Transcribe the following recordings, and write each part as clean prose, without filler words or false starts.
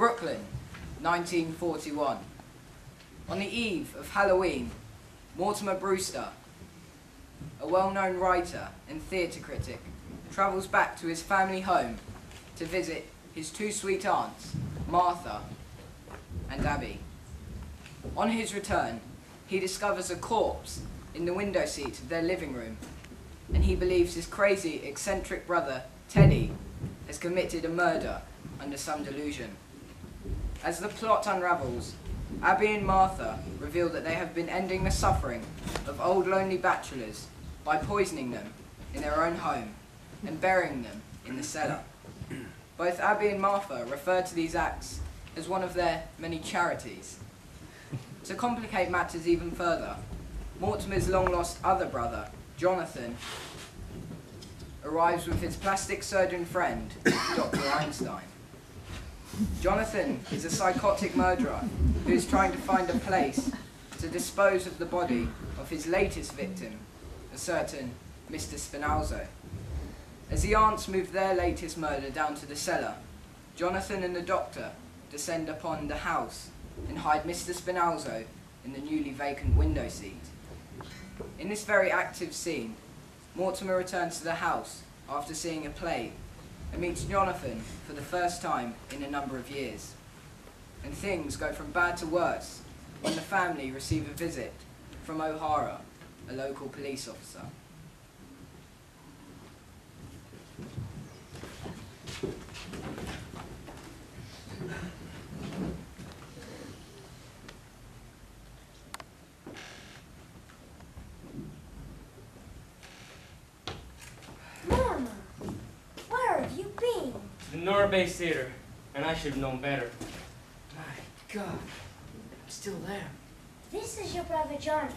Brooklyn, 1941. On the eve of Halloween, Mortimer Brewster, a well-known writer and theatre critic, travels back to his family home to visit his two sweet aunts, Martha and Abby. On his return, he discovers a corpse in the window seat of their living room, and he believes his crazy, eccentric brother, Teddy, has committed a murder under some delusion. As the plot unravels, Abby and Martha reveal that they have been ending the suffering of old lonely bachelors by poisoning them in their own home and burying them in the cellar. Both Abby and Martha refer to these acts as one of their many charities. To complicate matters even further, Mortimer's long-lost other brother, Jonathan, arrives with his plastic surgeon friend, Dr. Einstein. Jonathan is a psychotic murderer who is trying to find a place to dispose of the body of his latest victim, a certain Mr. Spinalzo. As the aunts move their latest murder down to the cellar, Jonathan and the doctor descend upon the house and hide Mr. Spinalzo in the newly vacant window seat. In this very active scene, Mortimer returns to the house after seeing a play and meets Jonathan for the first time in a number of years. And things go from bad to worse when the family receive a visit from O'Hara, a local police officer. Mama, where have you been? The Norway Theater, and I should have known better. My God, I'm still there. This is your brother Jonathan,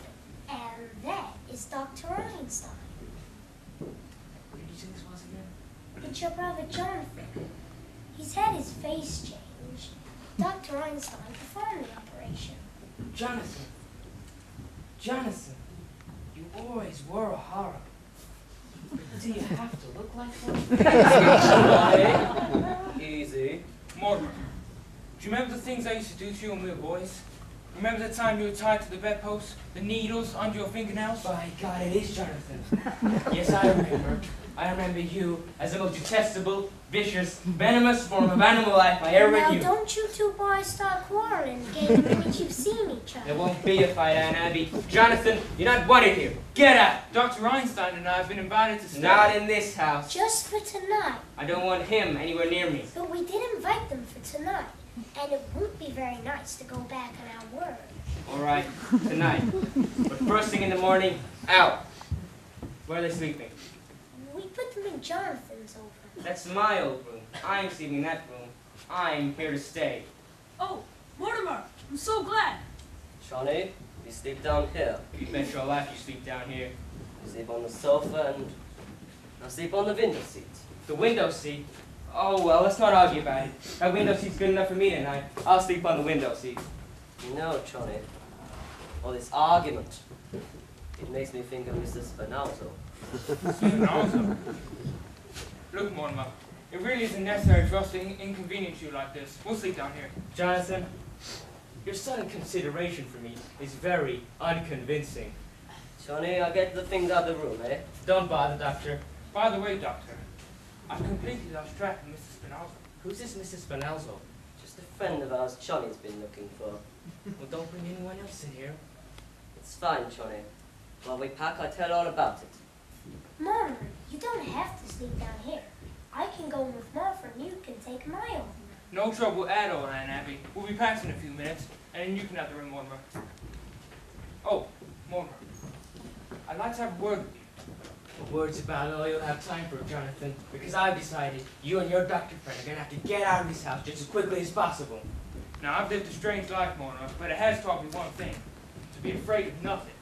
and that is Dr. Einstein. What did you say this was again? It's your brother Jonathan. He's had his face changed. Dr. Einstein performed the operation. Jonathan. Jonathan, you always were a horror. Do you have to look like one? Easy. Mortimer, do you remember the things I used to do to you when we were boys? Remember the time you were tied to the bedpost, the needles under your fingernails? By God, it is Jonathan. Yes, I remember. I remember you as the most detestable, vicious, venomous form of animal life I ever Now knew. don't you two boys start quarreling again the minute you've seen each other. There won't be a fight, Aunt Abby. Jonathan, you're not wanted here. Get out! Dr. Einstein and I have been invited to stay. Not in this house. Just for tonight. I don't want him anywhere near me. But we did invite them for tonight. And it won't be very nice to go back on our word. All right, tonight. But first thing in the morning, out. Where are they sleeping? We put them in Jonathan's over. That's my old room. I'm sleeping in that room. I'm here to stay. Oh, Mortimer, I'm so glad. Johnny, you sleep down here. You bet your life you sleep down here. You sleep on the sofa and I sleep on the window seat. The window seat? Oh, well, let's not argue about it. That window seat's good enough for me tonight. I'll sleep on the window seat. No, Johnny. All this argument. It makes me think of Mr. Spinalzo. Spinalzo? Look, Mortimer, it really isn't necessary for us to inconvenience you like this. We'll sleep down here. Jonathan, your sudden consideration for me is very unconvincing. Johnny, I'll get the things out of the room, eh? Don't bother, Doctor. By the way, Doctor, I've completely lost track of Mrs. Spinalzo. Who's this Mrs. Spinalzo? Just a friend of ours Johnny's been looking for. Well, don't bring anyone else in here. It's fine, Johnny. While we pack, I'll tell all about it. Mama, you don't have to sleep down here. I can go with Martha and you can take my own. No trouble at all, Aunt Abby. We'll be packing in a few minutes, and then you can have the room, Mortimer. Oh, Mortimer, I'd like to have a word with you. Words about all you'll have time for, Jonathan, because I've decided you and your doctor friend are going to have to get out of this house just as quickly as possible. Now, I've lived a strange life, Mortimer, but it has taught me one thing, to be afraid of nothing.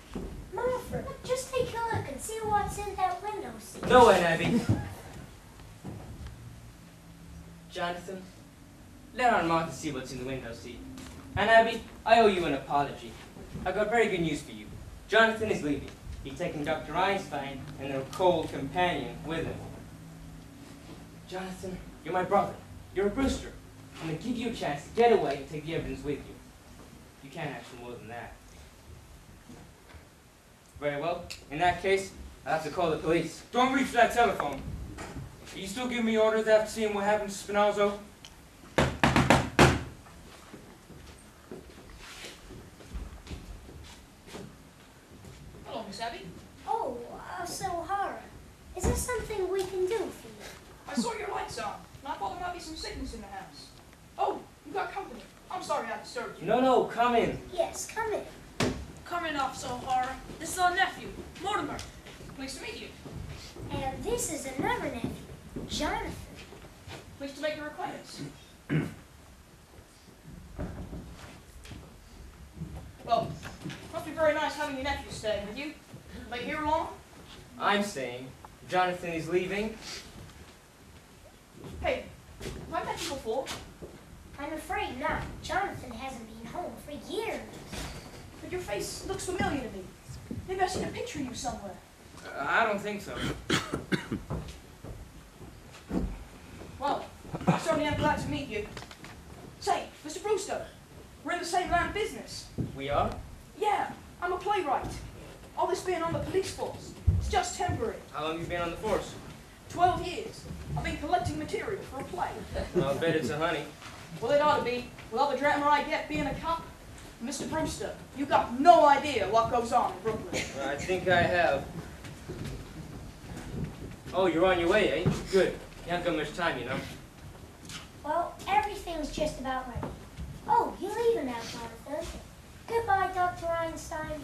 Martha, just take a look and see what's in that window seat. No, Aunt Abby. Jonathan, let Aunt Martha see what's in the window seat. Aunt Abby, I owe you an apology. I've got very good news for you. Jonathan is leaving. He's taking Dr. Einstein and their cold companion with him. Jonathan, you're my brother. You're a Brewster. I'm going to give you a chance to get away and take the evidence with you. You can't ask for more than that. Very well. In that case, I'll have to call the police. Don't reach that telephone. Are you still giving me orders after seeing what happened to Spinazzo? Hello, Miss Abby. Oh, so O'Hara, is there something we can do for you? I saw your lights on, and I thought there might be some sickness in the house. Oh, you got company. I'm sorry I disturbed you. No, come in. Yes, come in. Come in, Officer O'Hara. This is our nephew, Mortimer. Pleased to meet you. And this is another nephew, Jonathan. Pleased to make your acquaintance. Well, must be very nice having your nephew staying with you. Are you here long? I'm saying Jonathan is leaving. Hey, have I met you before? I'm afraid not. Jonathan hasn't been home for years. But your face looks familiar to me. Maybe I've seen a picture of you somewhere. I don't think so. Well, I certainly am glad to meet you. Say, Mr. Brewster, we're in the same line of business. We are? Yeah, I'm a playwright. All this being on the police force, it's just temporary. How long have you been on the force? 12 years. I've been collecting material for a play. I'll bet it's a honey. Well, it ought to be, with all the drama I get being a cop. Mr. Brewster, you got no idea what goes on in Brooklyn. I think I have. Oh, you're on your way, eh? Good. You haven't got much time, you know. Well, everything's just about ready. Oh, you're leaving now, Jonathan. Goodbye, Dr. Einstein.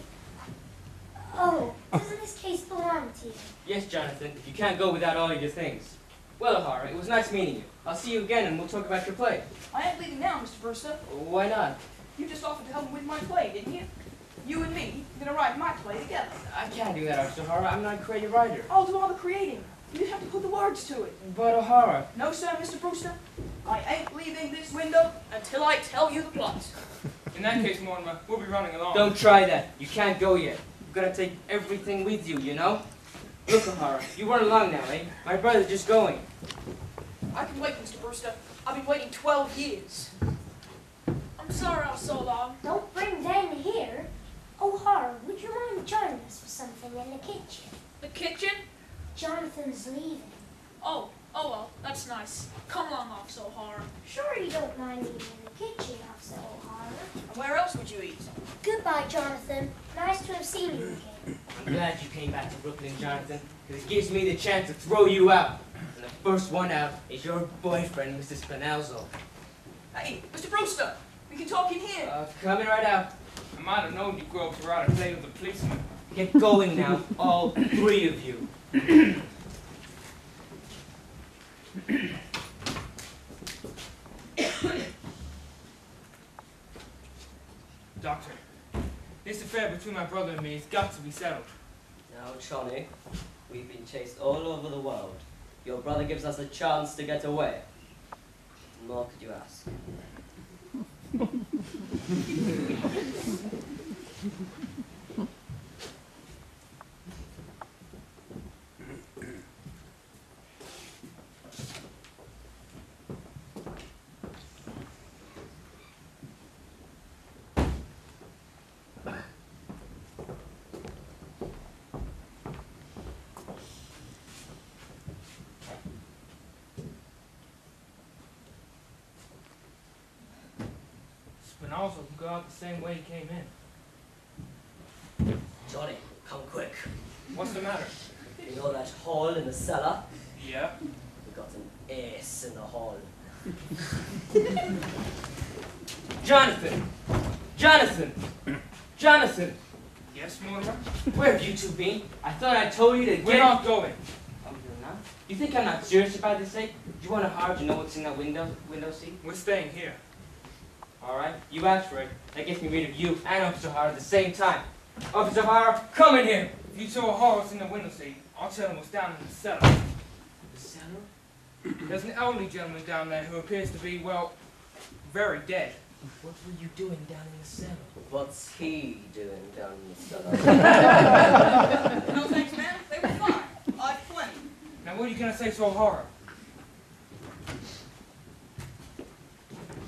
Oh, doesn't this case belong to you? Yes, Jonathan. You can't go without all your things. Well, O'Hara, it was nice meeting you. I'll see you again and we'll talk about your play. I ain't leaving now, Mr. Brewster. Why not? You just offered to help me with my play, didn't you? You and me are gonna write my play together. I can't do that, O'Hara. I'm not a creative writer. I'll do all the creating. You just have to put the words to it. But, O'Hara... No, sir, Mr. Brewster. I ain't leaving this window until I tell you the plot. In that case, Mortimer, we'll be running along. Don't try that. You can't go yet. You've got to take everything with you, you know? Look, O'Hara, you run along now, eh? My brother's just going. I can wait, Mr. Brewster. I've been waiting 12 years. I'm sorry I was so long. Don't bring Ben here. O'Hara, would you mind joining us for something in the kitchen? The kitchen? Jonathan's leaving. Oh well, that's nice. Come along, Officer O'Hara. Sure you don't mind eating in the kitchen, Officer O'Hara. And where else would you eat? Goodbye, Jonathan. Nice to have seen you again. I'm glad you came back to Brooklyn, Jonathan, because it gives me the chance to throw you out. And the first one out is your boyfriend, Mr. Spinazzo. Hey, Mr. Brewster, we can talk in here. Coming right out. I might have known you'd grow up to ride a play with a policeman. Get going now, all three of you. Doctor, this affair between my brother and me has got to be settled. Now, Johnny, we've been chased all over the world. Your brother gives us a chance to get away. What more could you ask? Spinazzo can go out the same way he came in. Johnny, come quick. What's the matter? You know that hole in the cellar? Yeah? We got an ace in the hole. Jonathan! Jonathan! Jonathan! Yes, Mortimer? Where have you two been? I thought I told you to get... We're not going. Oh, you're not? You think I'm not serious about this, eh? Do you want to hard to know what's in that window seat? We're staying here. All right, you asked for it. That gets me rid of you and Officer Hara at the same time. Officer Hara, come in here! If you tell Horace in the window seat, I'll tell him what's down in the cellar. The cellar? There's an elderly gentleman down there who appears to be, well, very dead. What were you doing down in the cellar? What's he doing down in the cellar? No thanks, ma'am. They were fine. I've plenty. Now, what are you going to say to O'Hara?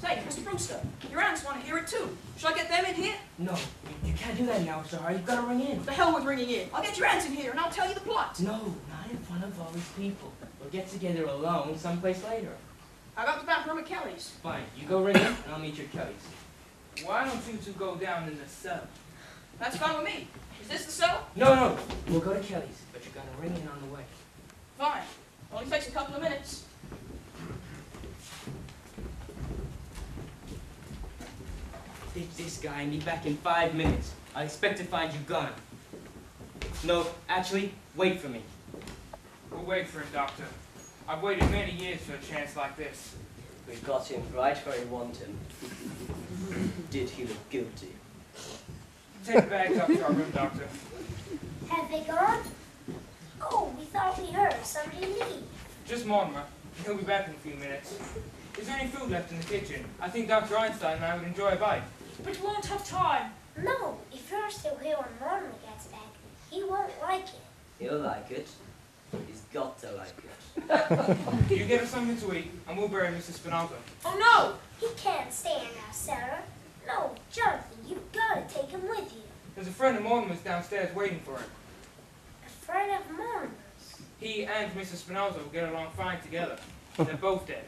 Say, Mr. Brewster, your aunts want to hear it too. Shall I get them in here? No, you can't do that now, sir. You've got to ring in. The hell with ringing in. I'll get your aunts in here and I'll tell you the plot. No, not in front of all these people. We'll get together alone someplace later. How about the back room at Kelly's? Fine, you go ring in and I'll meet you at Kelly's. Why don't you two go down in the cell? That's fine with me. Is this the cell? No, we'll go to Kelly's, but you're gonna ring in on the way. Fine. Only takes a couple of minutes. Ditch this guy and be back in 5 minutes. I expect to find you gone. No, actually, wait for me. We'll wait for him, Doctor. I've waited many years for a chance like this. We got him right where we want him. Did he look guilty? Take the bags up to our room, Doctor. Have they gone? Oh, we thought we heard somebody leave. Just Mortimer. He'll be back in a few minutes. Is there any food left in the kitchen? I think Dr. Einstein and I would enjoy a bite. But you won't have time. No, if you're still here when Mortimer gets back, he won't like it. He'll like it. He's got to like it. You get us something to eat, and we'll bury Mrs. Spinaldo. Oh no! He can't stay in our cellar. No, Jonathan, you've got to take him with you. There's a friend of Mortimer's downstairs waiting for him. A friend of Mortimer's. He and Mrs. Spinaldo will get along fine together. They're both dead.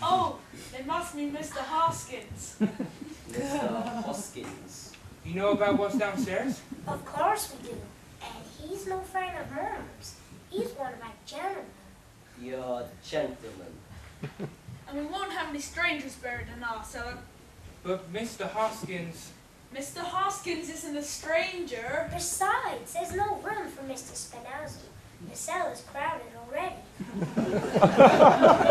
Oh, it must be Mr. Hoskins. Mr. Hoskins. You know about what's downstairs? Of course we do. And he's no friend of Mortimer's. He's one of our gentlemen. You're a gentleman. And we won't have any strangers buried in our cellar. But Mr. Hoskins... Mr. Hoskins isn't a stranger. Besides, there's no room for Mr. Spinazzo. The cellar's crowded already.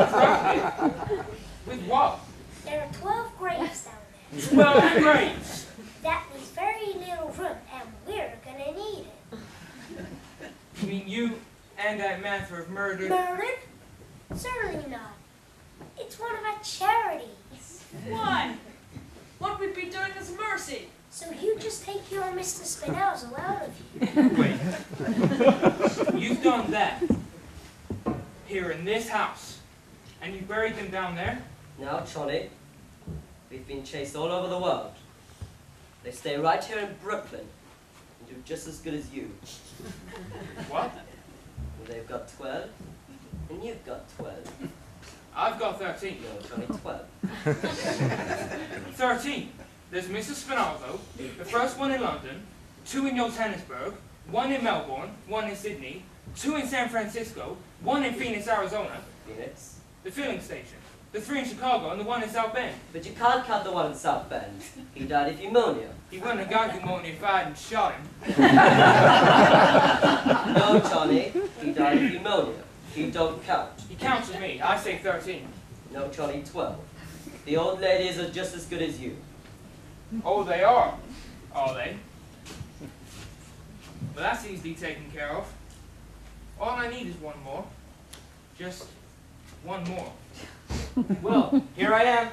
Crowded? With what? There are 12 graves down there. 12 graves! That leaves very little room, and we're gonna need it. You mean you and that Mather have murdered... Murdered? Certainly not. It's one of our charities. Why? What we'd be doing is mercy. So you just take your Mr. Spinazzo out of you. Wait. You've done that. Here in this house. And you buried them down there? Now, Johnny, we've been chased all over the world. They stay right here in Brooklyn and do just as good as you. What? And they've got 12, and you've got 12. I've got 13. No, Johnny, 12. 13. There's Mrs. Spinaldo, the first one in London, 2 in Johannesburg, 1 in Melbourne, 1 in Sydney, 2 in San Francisco, 1 in Phoenix, Arizona, Phoenix. the filling station, the 3 in Chicago, and the 1 in South Bend. But you can't count the one in South Bend. He died of pneumonia. He wouldn't have got pneumonia if I hadn't shot him. No, Johnny, he died of pneumonia. He don't count. He counts with me. I say 13. No, Johnny, 12. The old ladies are just as good as you. Oh, they are they? Well, that's easily taken care of. All I need is one more. Just one more. Well, here I am.